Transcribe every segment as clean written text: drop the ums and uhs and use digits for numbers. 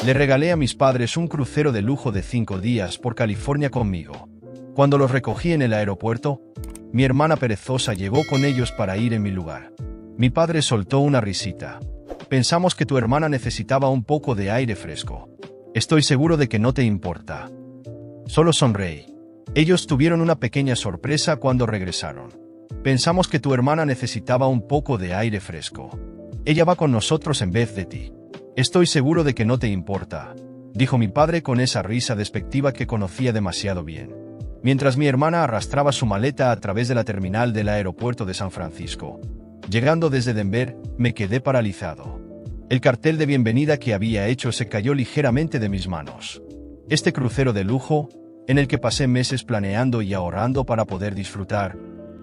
Le regalé a mis padres un crucero de lujo de 5 días por California conmigo. Cuando los recogí en el aeropuerto, mi hermana perezosa llegó con ellos para ir en mi lugar. Mi padre soltó una risita. Pensamos que tu hermana necesitaba un poco de aire fresco. Estoy seguro de que no te importa. Solo sonreí. Ellos tuvieron una pequeña sorpresa cuando regresaron. Pensamos que tu hermana necesitaba un poco de aire fresco. Ella va con nosotros en vez de ti. Estoy seguro de que no te importa, dijo mi padre con esa risa despectiva que conocía demasiado bien. Mientras mi hermana arrastraba su maleta a través de la terminal del aeropuerto de San Francisco. Llegando desde Denver, me quedé paralizado. El cartel de bienvenida que había hecho se cayó ligeramente de mis manos. Este crucero de lujo, en el que pasé meses planeando y ahorrando para poder disfrutar,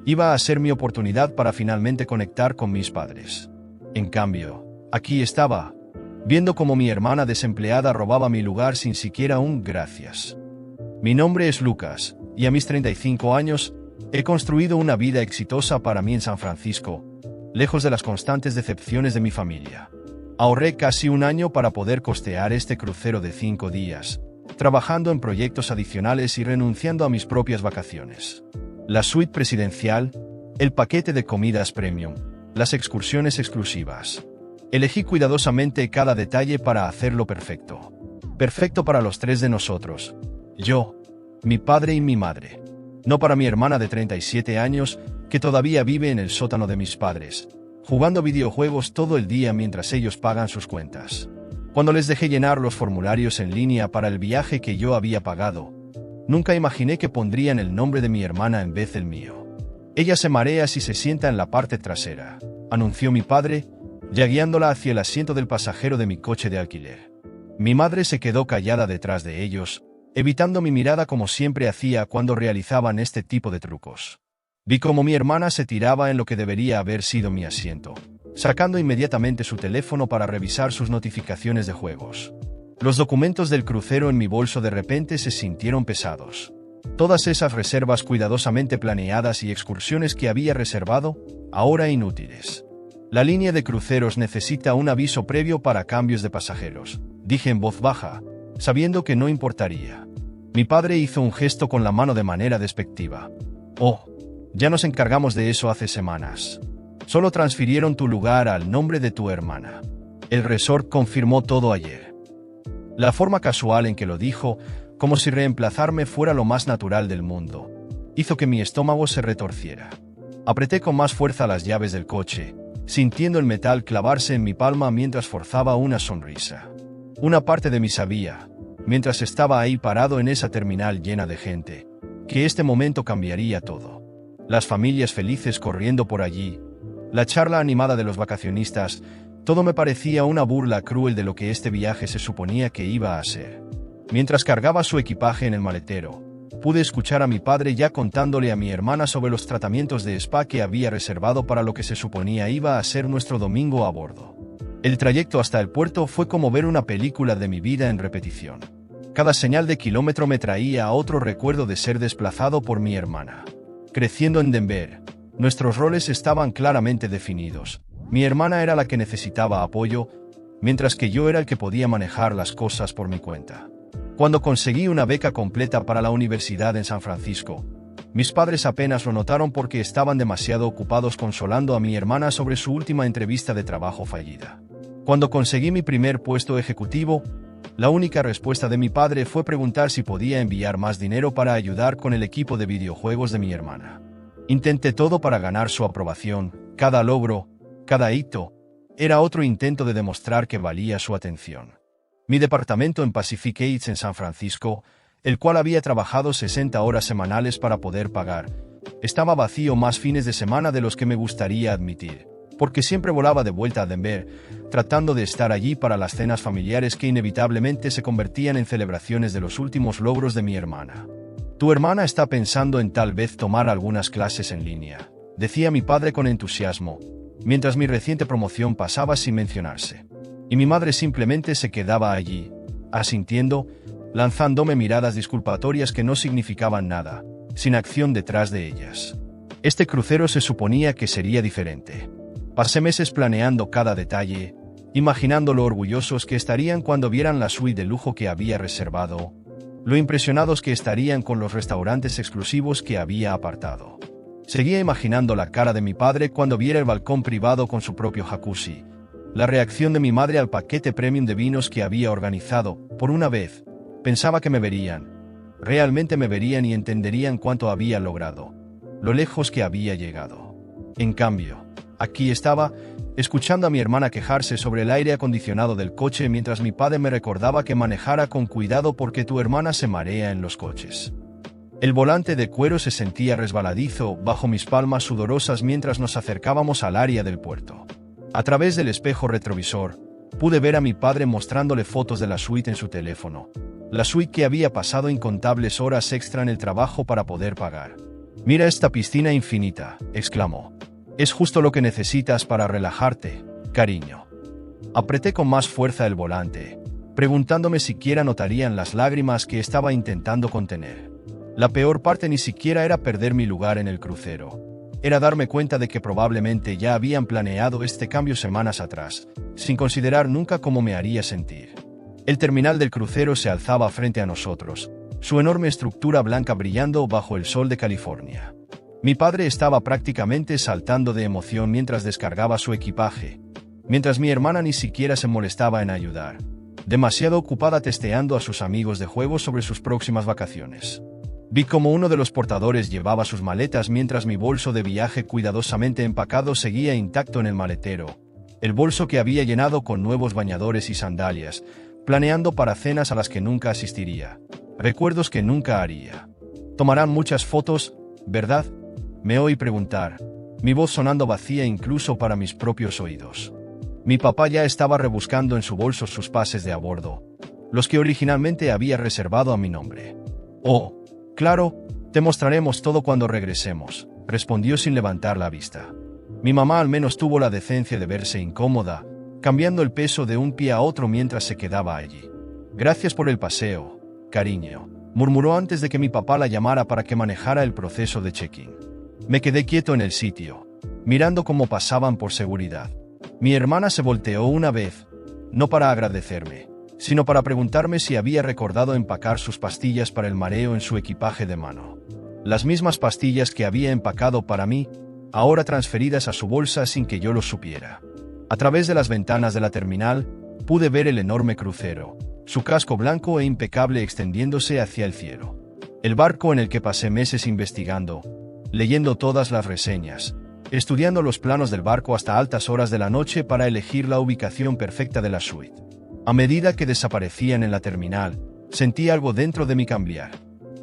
iba a ser mi oportunidad para finalmente conectar con mis padres. En cambio, aquí estaba, viendo cómo mi hermana desempleada robaba mi lugar sin siquiera un gracias. Mi nombre es Lucas, y a mis 35 años, he construido una vida exitosa para mí en San Francisco, lejos de las constantes decepciones de mi familia. Ahorré casi un año para poder costear este crucero de 5 días, trabajando en proyectos adicionales y renunciando a mis propias vacaciones. La suite presidencial, el paquete de comidas premium, las excursiones exclusivas. Elegí cuidadosamente cada detalle para hacerlo perfecto. Perfecto para los 3 de nosotros. Yo, mi padre y mi madre. No para mi hermana de 37 años, que todavía vive en el sótano de mis padres, jugando videojuegos todo el día mientras ellos pagan sus cuentas. Cuando les dejé llenar los formularios en línea para el viaje que yo había pagado, nunca imaginé que pondrían el nombre de mi hermana en vez del mío. Ella se marea si se sienta en la parte trasera, anunció mi padre, ya guiándola hacia el asiento del pasajero de mi coche de alquiler. Mi madre se quedó callada detrás de ellos, evitando mi mirada como siempre hacía cuando realizaban este tipo de trucos. Vi cómo mi hermana se tiraba en lo que debería haber sido mi asiento, sacando inmediatamente su teléfono para revisar sus notificaciones de juegos. Los documentos del crucero en mi bolso de repente se sintieron pesados. Todas esas reservas cuidadosamente planeadas y excursiones que había reservado, ahora inútiles. La línea de cruceros necesita un aviso previo para cambios de pasajeros, dije en voz baja, sabiendo que no importaría. Mi padre hizo un gesto con la mano de manera despectiva. Oh, ya nos encargamos de eso hace semanas. Solo transfirieron tu lugar al nombre de tu hermana. El resort confirmó todo ayer. La forma casual en que lo dijo, como si reemplazarme fuera lo más natural del mundo, hizo que mi estómago se retorciera. Apreté con más fuerza las llaves del coche, sintiendo el metal clavarse en mi palma mientras forzaba una sonrisa. Una parte de mí sabía, mientras estaba ahí parado en esa terminal llena de gente, que este momento cambiaría todo. Las familias felices corriendo por allí, la charla animada de los vacacionistas, todo me parecía una burla cruel de lo que este viaje se suponía que iba a ser. Mientras cargaba su equipaje en el maletero, pude escuchar a mi padre ya contándole a mi hermana sobre los tratamientos de spa que había reservado para lo que se suponía iba a ser nuestro domingo a bordo. El trayecto hasta el puerto fue como ver una película de mi vida en repetición. Cada señal de kilómetro me traía a otro recuerdo de ser desplazado por mi hermana. Creciendo en Denver, nuestros roles estaban claramente definidos. Mi hermana era la que necesitaba apoyo, mientras que yo era el que podía manejar las cosas por mi cuenta. Cuando conseguí una beca completa para la universidad en San Francisco, mis padres apenas lo notaron porque estaban demasiado ocupados consolando a mi hermana sobre su última entrevista de trabajo fallida. Cuando conseguí mi primer puesto ejecutivo, la única respuesta de mi padre fue preguntar si podía enviar más dinero para ayudar con el equipo de videojuegos de mi hermana. Intenté todo para ganar su aprobación, cada logro, cada hito, era otro intento de demostrar que valía su atención. Mi departamento en Pacific Heights en San Francisco, el cual había trabajado 60 horas semanales para poder pagar, estaba vacío más fines de semana de los que me gustaría admitir, porque siempre volaba de vuelta a Denver, tratando de estar allí para las cenas familiares que inevitablemente se convertían en celebraciones de los últimos logros de mi hermana. Tu hermana está pensando en tal vez tomar algunas clases en línea, decía mi padre con entusiasmo, mientras mi reciente promoción pasaba sin mencionarse. Y mi madre simplemente se quedaba allí, asintiendo, lanzándome miradas disculpatorias que no significaban nada, sin acción detrás de ellas. Este crucero se suponía que sería diferente. Pasé meses planeando cada detalle, imaginando lo orgullosos que estarían cuando vieran la suite de lujo que había reservado, lo impresionados que estarían con los restaurantes exclusivos que había apartado. Seguía imaginando la cara de mi padre cuando viera el balcón privado con su propio jacuzzi, la reacción de mi madre al paquete premium de vinos que había organizado. Por una vez, pensaba que me verían. Realmente me verían y entenderían cuánto había logrado, lo lejos que había llegado. En cambio, aquí estaba, escuchando a mi hermana quejarse sobre el aire acondicionado del coche mientras mi padre me recordaba que manejara con cuidado porque tu hermana se marea en los coches. El volante de cuero se sentía resbaladizo bajo mis palmas sudorosas mientras nos acercábamos al área del puerto. A través del espejo retrovisor, pude ver a mi padre mostrándole fotos de la suite en su teléfono. La suite que había pasado incontables horas extra en el trabajo para poder pagar. «Mira esta piscina infinita», exclamó. «Es justo lo que necesitas para relajarte, cariño». Apreté con más fuerza el volante, preguntándome siquiera notarían las lágrimas que estaba intentando contener. La peor parte ni siquiera era perder mi lugar en el crucero. Era darme cuenta de que probablemente ya habían planeado este cambio semanas atrás, sin considerar nunca cómo me haría sentir. El terminal del crucero se alzaba frente a nosotros, su enorme estructura blanca brillando bajo el sol de California. Mi padre estaba prácticamente saltando de emoción mientras descargaba su equipaje, mientras mi hermana ni siquiera se molestaba en ayudar, demasiado ocupada testeando a sus amigos de juego sobre sus próximas vacaciones. Vi cómo uno de los portadores llevaba sus maletas mientras mi bolso de viaje cuidadosamente empacado seguía intacto en el maletero, el bolso que había llenado con nuevos bañadores y sandalias, planeando para cenas a las que nunca asistiría, recuerdos que nunca haría. Tomarán muchas fotos, ¿verdad? Me oí preguntar, mi voz sonando vacía incluso para mis propios oídos. Mi papá ya estaba rebuscando en su bolso sus pases de a bordo, los que originalmente había reservado a mi nombre. «Oh, claro, te mostraremos todo cuando regresemos», respondió sin levantar la vista. Mi mamá al menos tuvo la decencia de verse incómoda, cambiando el peso de un pie a otro mientras se quedaba allí. «Gracias por el paseo, cariño», murmuró antes de que mi papá la llamara para que manejara el proceso de check-in. Me quedé quieto en el sitio, mirando cómo pasaban por seguridad. Mi hermana se volteó una vez, no para agradecerme, sino para preguntarme si había recordado empacar sus pastillas para el mareo en su equipaje de mano. Las mismas pastillas que había empacado para mí, ahora transferidas a su bolsa sin que yo lo supiera. A través de las ventanas de la terminal, pude ver el enorme crucero, su casco blanco e impecable extendiéndose hacia el cielo. El barco en el que pasé meses investigando, leyendo todas las reseñas, estudiando los planos del barco hasta altas horas de la noche para elegir la ubicación perfecta de la suite. A medida que desaparecían en la terminal, sentí algo dentro de mí cambiar.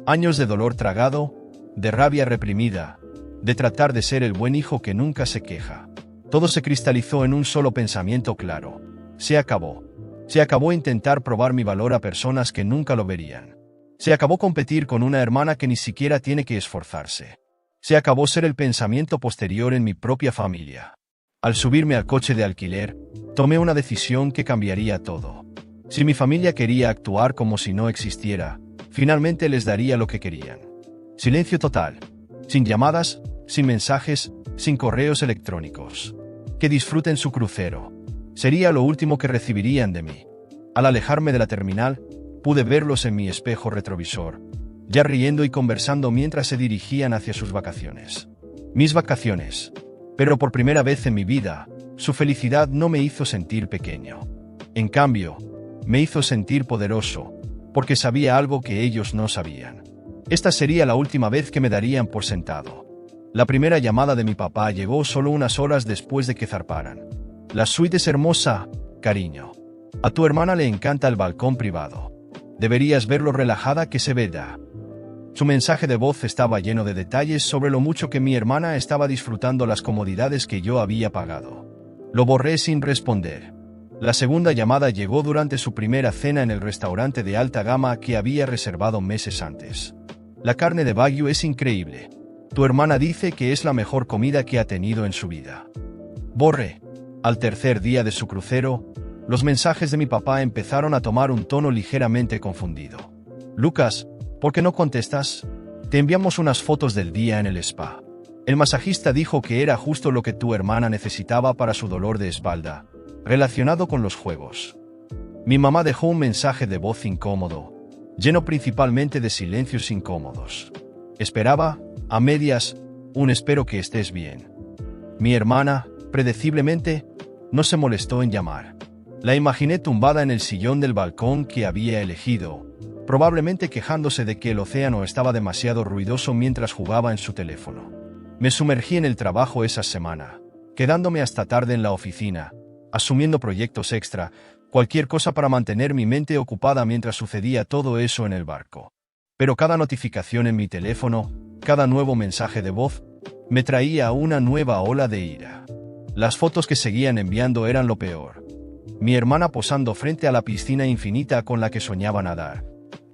Años de dolor tragado, de rabia reprimida, de tratar de ser el buen hijo que nunca se queja. Todo se cristalizó en un solo pensamiento claro. Se acabó. Se acabó intentar probar mi valor a personas que nunca lo verían. Se acabó competir con una hermana que ni siquiera tiene que esforzarse. Se acabó ser el pensamiento posterior en mi propia familia. Al subirme al coche de alquiler, tomé una decisión que cambiaría todo. Si mi familia quería actuar como si no existiera, finalmente les daría lo que querían. Silencio total. Sin llamadas, sin mensajes, sin correos electrónicos. Que disfruten su crucero. Sería lo último que recibirían de mí. Al alejarme de la terminal, pude verlos en mi espejo retrovisor, ya riendo y conversando mientras se dirigían hacia sus vacaciones. Mis vacaciones. Pero por primera vez en mi vida, su felicidad no me hizo sentir pequeño. En cambio, me hizo sentir poderoso, porque sabía algo que ellos no sabían. Esta sería la última vez que me darían por sentado. La primera llamada de mi papá llegó solo unas horas después de que zarparan. «La suite es hermosa, cariño. A tu hermana le encanta el balcón privado. Deberías ver lo relajada que se ve da». Su mensaje de voz estaba lleno de detalles sobre lo mucho que mi hermana estaba disfrutando las comodidades que yo había pagado. Lo borré sin responder. La segunda llamada llegó durante su primera cena en el restaurante de alta gama que había reservado meses antes. «La carne de Wagyu es increíble. Tu hermana dice que es la mejor comida que ha tenido en su vida». Borré. Al tercer día de su crucero, los mensajes de mi papá empezaron a tomar un tono ligeramente confundido. «Lucas, ¿por qué no contestas? Te enviamos unas fotos del día en el spa. El masajista dijo que era justo lo que tu hermana necesitaba para su dolor de espalda, relacionado con los juegos. Mi mamá dejó un mensaje de voz incómodo, lleno principalmente de silencios incómodos. Esperaba, a medias, un espero que estés bien. Mi hermana, predeciblemente, no se molestó en llamar. La imaginé tumbada en el sillón del balcón que había elegido, probablemente quejándose de que el océano estaba demasiado ruidoso mientras jugaba en su teléfono. Me sumergí en el trabajo esa semana, quedándome hasta tarde en la oficina, asumiendo proyectos extra, cualquier cosa para mantener mi mente ocupada mientras sucedía todo eso en el barco. Pero cada notificación en mi teléfono, cada nuevo mensaje de voz, me traía una nueva ola de ira. Las fotos que seguían enviando eran lo peor. Mi hermana posando frente a la piscina infinita con la que soñaba nadar.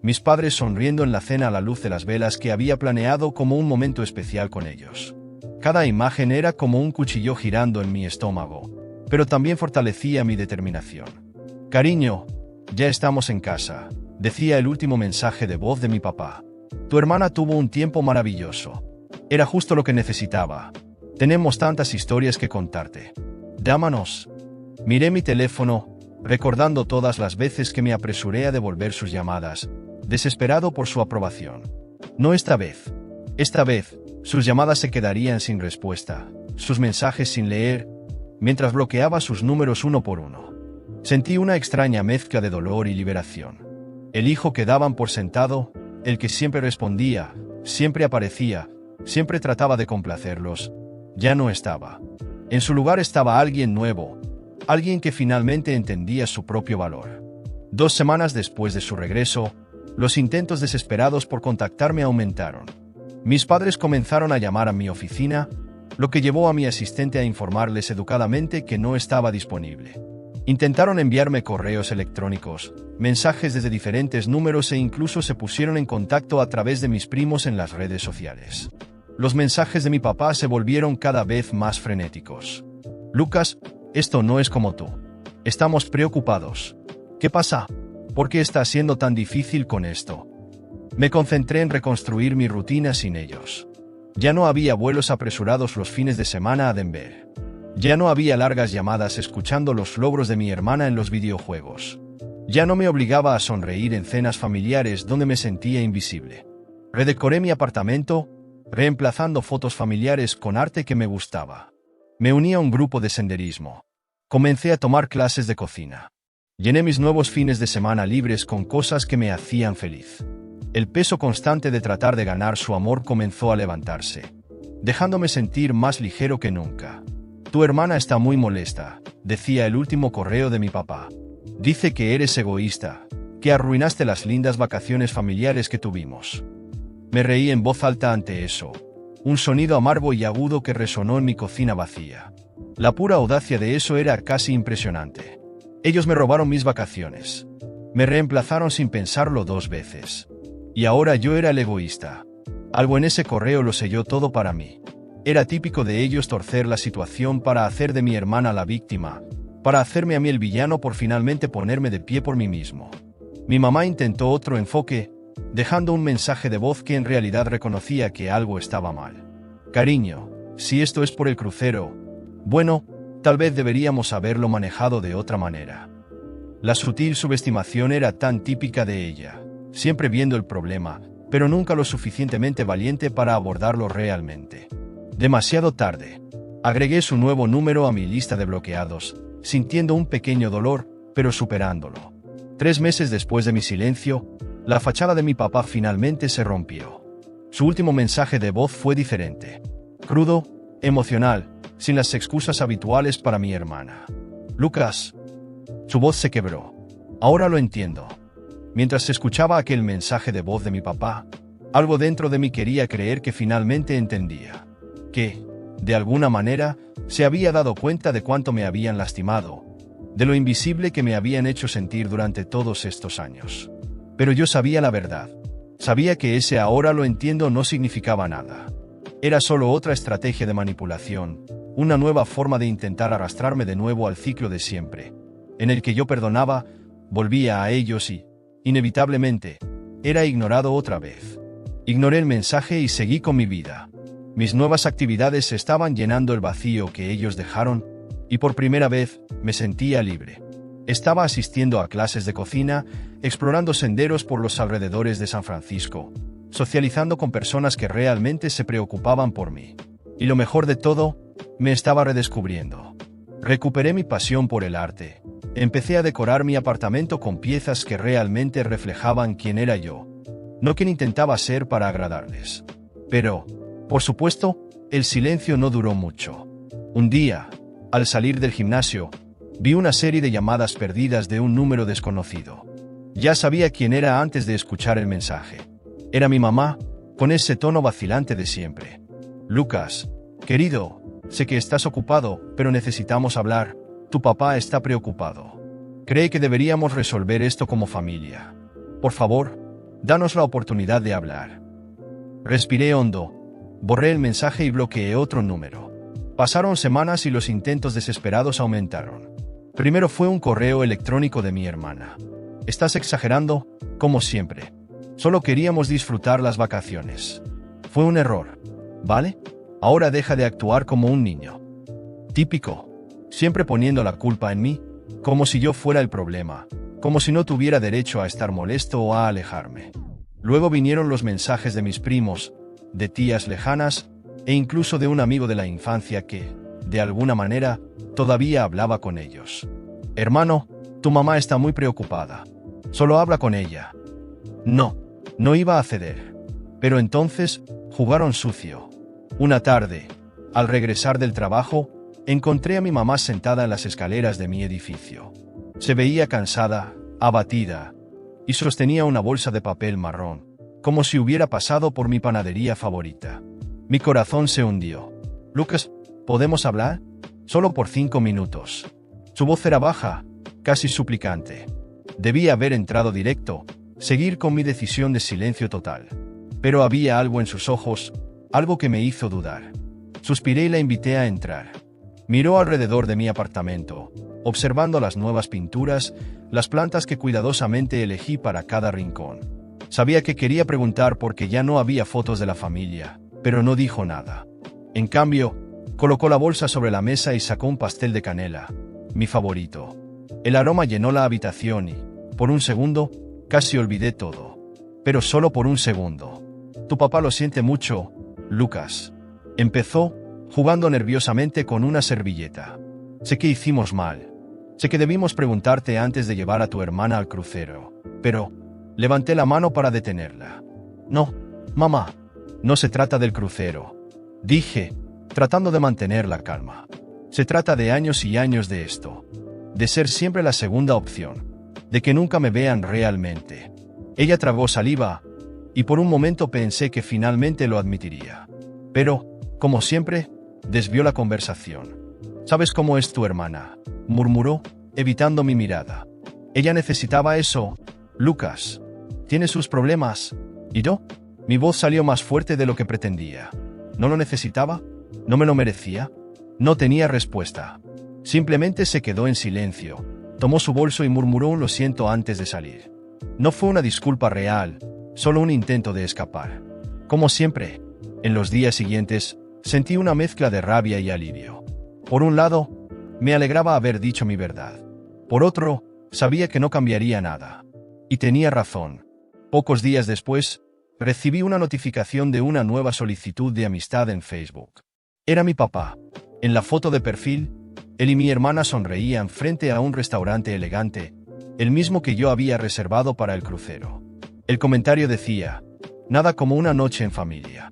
Mis padres sonriendo en la cena a la luz de las velas que había planeado como un momento especial con ellos. Cada imagen era como un cuchillo girando en mi estómago, pero también fortalecía mi determinación. Cariño, ya estamos en casa, decía el último mensaje de voz de mi papá. Tu hermana tuvo un tiempo maravilloso. Era justo lo que necesitaba. Tenemos tantas historias que contarte. Llámanos. Miré mi teléfono, recordando todas las veces que me apresuré a devolver sus llamadas, desesperado por su aprobación. No esta vez. Esta vez, sus llamadas se quedarían sin respuesta, sus mensajes sin leer, mientras bloqueaba sus números uno por uno. Sentí una extraña mezcla de dolor y liberación. El hijo que daban por sentado, el que siempre respondía, siempre aparecía, siempre trataba de complacerlos, ya no estaba. En su lugar estaba alguien nuevo, alguien que finalmente entendía su propio valor. 2 semanas después de su regreso, los intentos desesperados por contactarme aumentaron. Mis padres comenzaron a llamar a mi oficina, lo que llevó a mi asistente a informarles educadamente que no estaba disponible. Intentaron enviarme correos electrónicos, mensajes desde diferentes números e incluso se pusieron en contacto a través de mis primos en las redes sociales. Los mensajes de mi papá se volvieron cada vez más frenéticos. Lucas, esto no es como tú. Estamos preocupados. ¿Qué pasa? ¿Por qué está siendo tan difícil con esto? Me concentré en reconstruir mi rutina sin ellos. Ya no había vuelos apresurados los fines de semana a Denver. Ya no había largas llamadas escuchando los logros de mi hermana en los videojuegos. Ya no me obligaba a sonreír en cenas familiares donde me sentía invisible. Redecoré mi apartamento, reemplazando fotos familiares con arte que me gustaba. Me uní a un grupo de senderismo. Comencé a tomar clases de cocina. Llené mis nuevos fines de semana libres con cosas que me hacían feliz. El peso constante de tratar de ganar su amor comenzó a levantarse, dejándome sentir más ligero que nunca. Tu hermana está muy molesta, decía el último correo de mi papá. Dice que eres egoísta, que arruinaste las lindas vacaciones familiares que tuvimos. Me reí en voz alta ante eso, un sonido amargo y agudo que resonó en mi cocina vacía. La pura audacia de eso era casi impresionante. Ellos me robaron mis vacaciones. Me reemplazaron sin pensarlo 2 veces. Y ahora yo era el egoísta. Algo en ese correo lo selló todo para mí. Era típico de ellos torcer la situación para hacer de mi hermana la víctima, para hacerme a mí el villano por finalmente ponerme de pie por mí mismo. Mi mamá intentó otro enfoque, dejando un mensaje de voz que en realidad reconocía que algo estaba mal. Cariño, si esto es por el crucero, bueno, tal vez deberíamos haberlo manejado de otra manera. La sutil subestimación era tan típica de ella, siempre viendo el problema, pero nunca lo suficientemente valiente para abordarlo realmente. Demasiado tarde. Agregué su nuevo número a mi lista de bloqueados, sintiendo un pequeño dolor, pero superándolo. 3 meses después de mi silencio, la fachada de mi papá finalmente se rompió. Su último mensaje de voz fue diferente. Crudo, emocional, sin las excusas habituales para mi hermana. Lucas. Su voz se quebró. Ahora lo entiendo. Mientras escuchaba aquel mensaje de voz de mi papá, algo dentro de mí quería creer que finalmente entendía. Que, de alguna manera, se había dado cuenta de cuánto me habían lastimado, de lo invisible que me habían hecho sentir durante todos estos años. Pero yo sabía la verdad. Sabía que ese ahora lo entiendo no significaba nada. Era solo otra estrategia de manipulación, una nueva forma de intentar arrastrarme de nuevo al ciclo de siempre, en el que yo perdonaba, volvía a ellos y, inevitablemente, era ignorado otra vez. Ignoré el mensaje y seguí con mi vida. Mis nuevas actividades estaban llenando el vacío que ellos dejaron, y por primera vez me sentía libre. Estaba asistiendo a clases de cocina, explorando senderos por los alrededores de San Francisco, socializando con personas que realmente se preocupaban por mí. Y lo mejor de todo, me estaba redescubriendo. Recuperé mi pasión por el arte. Empecé a decorar mi apartamento con piezas que realmente reflejaban quién era yo, no quien intentaba ser para agradarles. Pero, por supuesto, el silencio no duró mucho. Un día, al salir del gimnasio, vi una serie de llamadas perdidas de un número desconocido. Ya sabía quién era antes de escuchar el mensaje. Era mi mamá, con ese tono vacilante de siempre. Lucas, querido, sé que estás ocupado, pero necesitamos hablar. Tu papá está preocupado. Cree que deberíamos resolver esto como familia. Por favor, danos la oportunidad de hablar. Respiré hondo, borré el mensaje y bloqueé otro número. Pasaron semanas y los intentos desesperados aumentaron. Primero fue un correo electrónico de mi hermana. Estás exagerando, como siempre. Solo queríamos disfrutar las vacaciones. Fue un error, ¿vale? Ahora deja de actuar como un niño. Típico. Siempre poniendo la culpa en mí, como si yo fuera el problema, como si no tuviera derecho a estar molesto o a alejarme. Luego vinieron los mensajes de mis primos, de tías lejanas, e incluso de un amigo de la infancia que, de alguna manera, todavía hablaba con ellos. Hermano, tu mamá está muy preocupada. Solo habla con ella. No iba a ceder. Pero entonces, jugaron sucio. Una tarde, al regresar del trabajo, encontré a mi mamá sentada en las escaleras de mi edificio. Se veía cansada, abatida, y sostenía una bolsa de papel marrón, como si hubiera pasado por mi panadería favorita. Mi corazón se hundió. Lucas, ¿podemos hablar? Solo por 5 minutos. Su voz era baja, casi suplicante. Debía haber entrado directo, seguir con mi decisión de silencio total. Pero había algo en sus ojos, algo que me hizo dudar. Suspiré y la invité a entrar. Miró alrededor de mi apartamento, observando las nuevas pinturas, las plantas que cuidadosamente elegí para cada rincón. Sabía que quería preguntar porque ya no había fotos de la familia, pero no dijo nada. En cambio, colocó la bolsa sobre la mesa y sacó un pastel de canela, mi favorito. El aroma llenó la habitación y, por un segundo, casi olvidé todo. Pero solo por un segundo. Tu papá lo siente mucho, Lucas. Empezó, jugando nerviosamente con una servilleta. Sé que hicimos mal. Sé que debimos preguntarte antes de llevar a tu hermana al crucero. Pero, levanté la mano para detenerla. No, mamá, no se trata del crucero. Dije, tratando de mantener la calma. Se trata de años y años de esto. De ser siempre la segunda opción. De que nunca me vean realmente. Ella tragó saliva, y por un momento pensé que finalmente lo admitiría. Pero, como siempre, desvió la conversación. ¿Sabes cómo es tu hermana?, murmuró, evitando mi mirada. Ella necesitaba eso, Lucas. Tiene sus problemas. ¿Y yo? Mi voz salió más fuerte de lo que pretendía. ¿No lo necesitaba? ¿No me lo merecía? No tenía respuesta. Simplemente se quedó en silencio, tomó su bolso y murmuró un lo siento antes de salir. No fue una disculpa real, solo un intento de escapar. Como siempre, en los días siguientes, sentí una mezcla de rabia y alivio. Por un lado, me alegraba haber dicho mi verdad. Por otro, sabía que no cambiaría nada. Y tenía razón. Pocos días después, recibí una notificación de una nueva solicitud de amistad en Facebook. Era mi papá. En la foto de perfil, él y mi hermana sonreían frente a un restaurante elegante, el mismo que yo había reservado para el crucero. El comentario decía, nada como una noche en familia.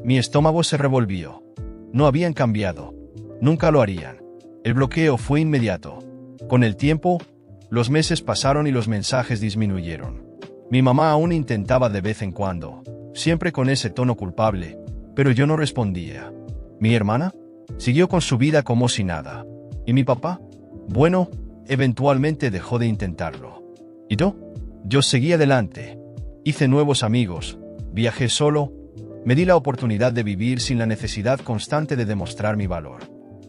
Mi estómago se revolvió. No habían cambiado. Nunca lo harían. El bloqueo fue inmediato. Con el tiempo, los meses pasaron y los mensajes disminuyeron. Mi mamá aún intentaba de vez en cuando, siempre con ese tono culpable, pero yo no respondía. ¿Mi hermana? Siguió con su vida como si nada. ¿Y mi papá? Bueno, eventualmente dejó de intentarlo. ¿Y yo? Yo seguí adelante. Hice nuevos amigos, viajé solo, me di la oportunidad de vivir sin la necesidad constante de demostrar mi valor.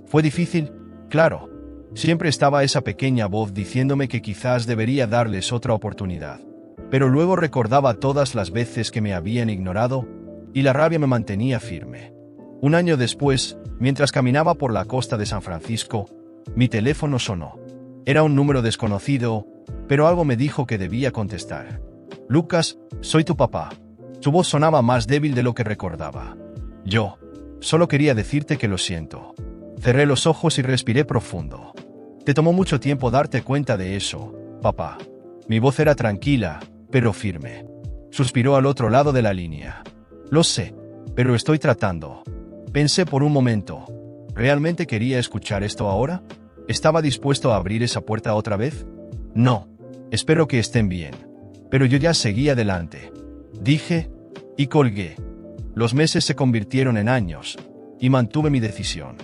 ¿Fue difícil? Claro. Siempre estaba esa pequeña voz diciéndome que quizás debería darles otra oportunidad. Pero luego recordaba todas las veces que me habían ignorado, y la rabia me mantenía firme. Un año después, mientras caminaba por la costa de San Francisco, Mi teléfono sonó. Era un número desconocido, pero algo me dijo que debía contestar. Lucas, soy tu papá. Su voz sonaba más débil de lo que recordaba. Yo solo quería decirte que lo siento. Cerré los ojos y respiré profundo. Te tomó mucho tiempo darte cuenta de eso, papá. Mi voz era tranquila, pero firme. Suspiró al otro lado de la línea. Lo sé, pero estoy tratando. Pensé por un momento. ¿Realmente quería escuchar esto ahora? ¿Estaba dispuesto a abrir esa puerta otra vez? No. Espero que estén bien. Pero yo ya seguí adelante. Dije, y colgué. Los meses se convirtieron en años, y mantuve mi decisión.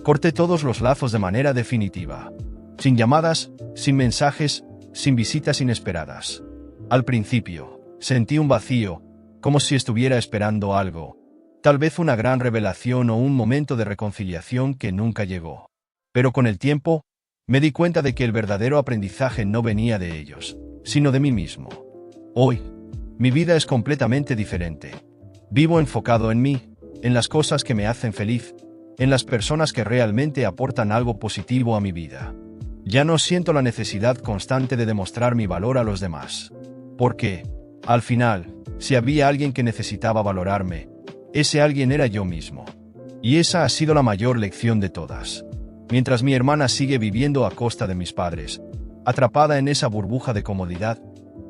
Corté todos los lazos de manera definitiva. Sin llamadas, sin mensajes, sin visitas inesperadas. Al principio, sentí un vacío, como si estuviera esperando algo. Tal vez una gran revelación o un momento de reconciliación que nunca llegó. Pero con el tiempo, me di cuenta de que el verdadero aprendizaje no venía de ellos, sino de mí mismo. Hoy, mi vida es completamente diferente. Vivo enfocado en mí, en las cosas que me hacen feliz, en las personas que realmente aportan algo positivo a mi vida. Ya no siento la necesidad constante de demostrar mi valor a los demás. Porque, al final, si había alguien que necesitaba valorarme, ese alguien era yo mismo. Y esa ha sido la mayor lección de todas. Mientras mi hermana sigue viviendo a costa de mis padres, atrapada en esa burbuja de comodidad,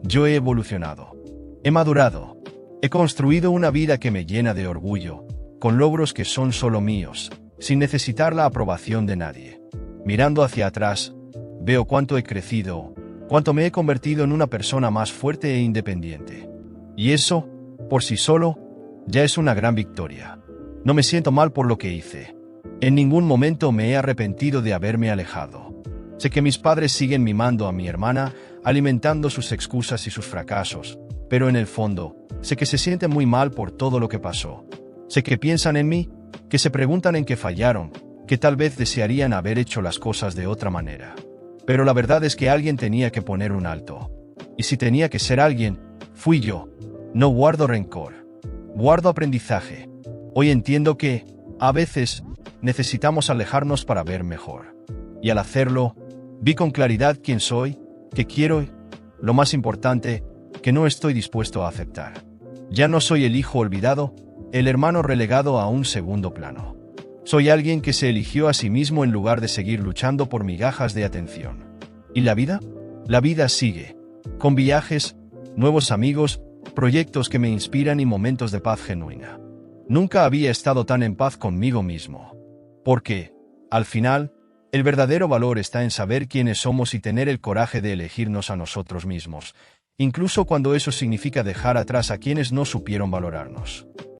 yo he evolucionado. He madurado. He construido una vida que me llena de orgullo, con logros que son solo míos, sin necesitar la aprobación de nadie. Mirando hacia atrás, veo cuánto he crecido, cuánto me he convertido en una persona más fuerte e independiente. Y eso, por sí solo, ya es una gran victoria. No me siento mal por lo que hice. En ningún momento me he arrepentido de haberme alejado. Sé que mis padres siguen mimando a mi hermana, alimentando sus excusas y sus fracasos, pero en el fondo, sé que se sienten muy mal por todo lo que pasó. Sé que piensan en mí, que se preguntan en qué fallaron, que tal vez desearían haber hecho las cosas de otra manera. Pero la verdad es que alguien tenía que poner un alto. Y si tenía que ser alguien, fui yo. No guardo rencor. Guardo aprendizaje. Hoy entiendo que, a veces, necesitamos alejarnos para ver mejor. Y al hacerlo, vi con claridad quién soy, qué quiero y, lo más importante, que no estoy dispuesto a aceptar. Ya no soy el hijo olvidado, el hermano relegado a un segundo plano. Soy alguien que se eligió a sí mismo en lugar de seguir luchando por migajas de atención. ¿Y la vida? La vida sigue. Con viajes, nuevos amigos, proyectos que me inspiran y momentos de paz genuina. Nunca había estado tan en paz conmigo mismo. Porque, al final, el verdadero valor está en saber quiénes somos y tener el coraje de elegirnos a nosotros mismos, incluso cuando eso significa dejar atrás a quienes no supieron valorarnos.